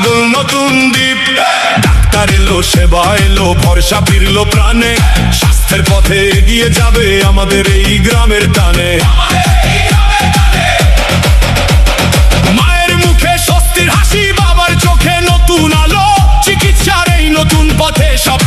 আগুন নতুন দ্বীপ। ডাক্তার এলো, সেবা এলো, ভরসা ফিরলো প্রাণে। স্বাস্থ্যের পথে এগিয়ে যাবে আমাদের এই গ্রামের টানে। মায়ের মুখে স্বস্তির হাসি, বাবার চোখে নতুন আলো। চিকিৎসার এই নতুন পথে সব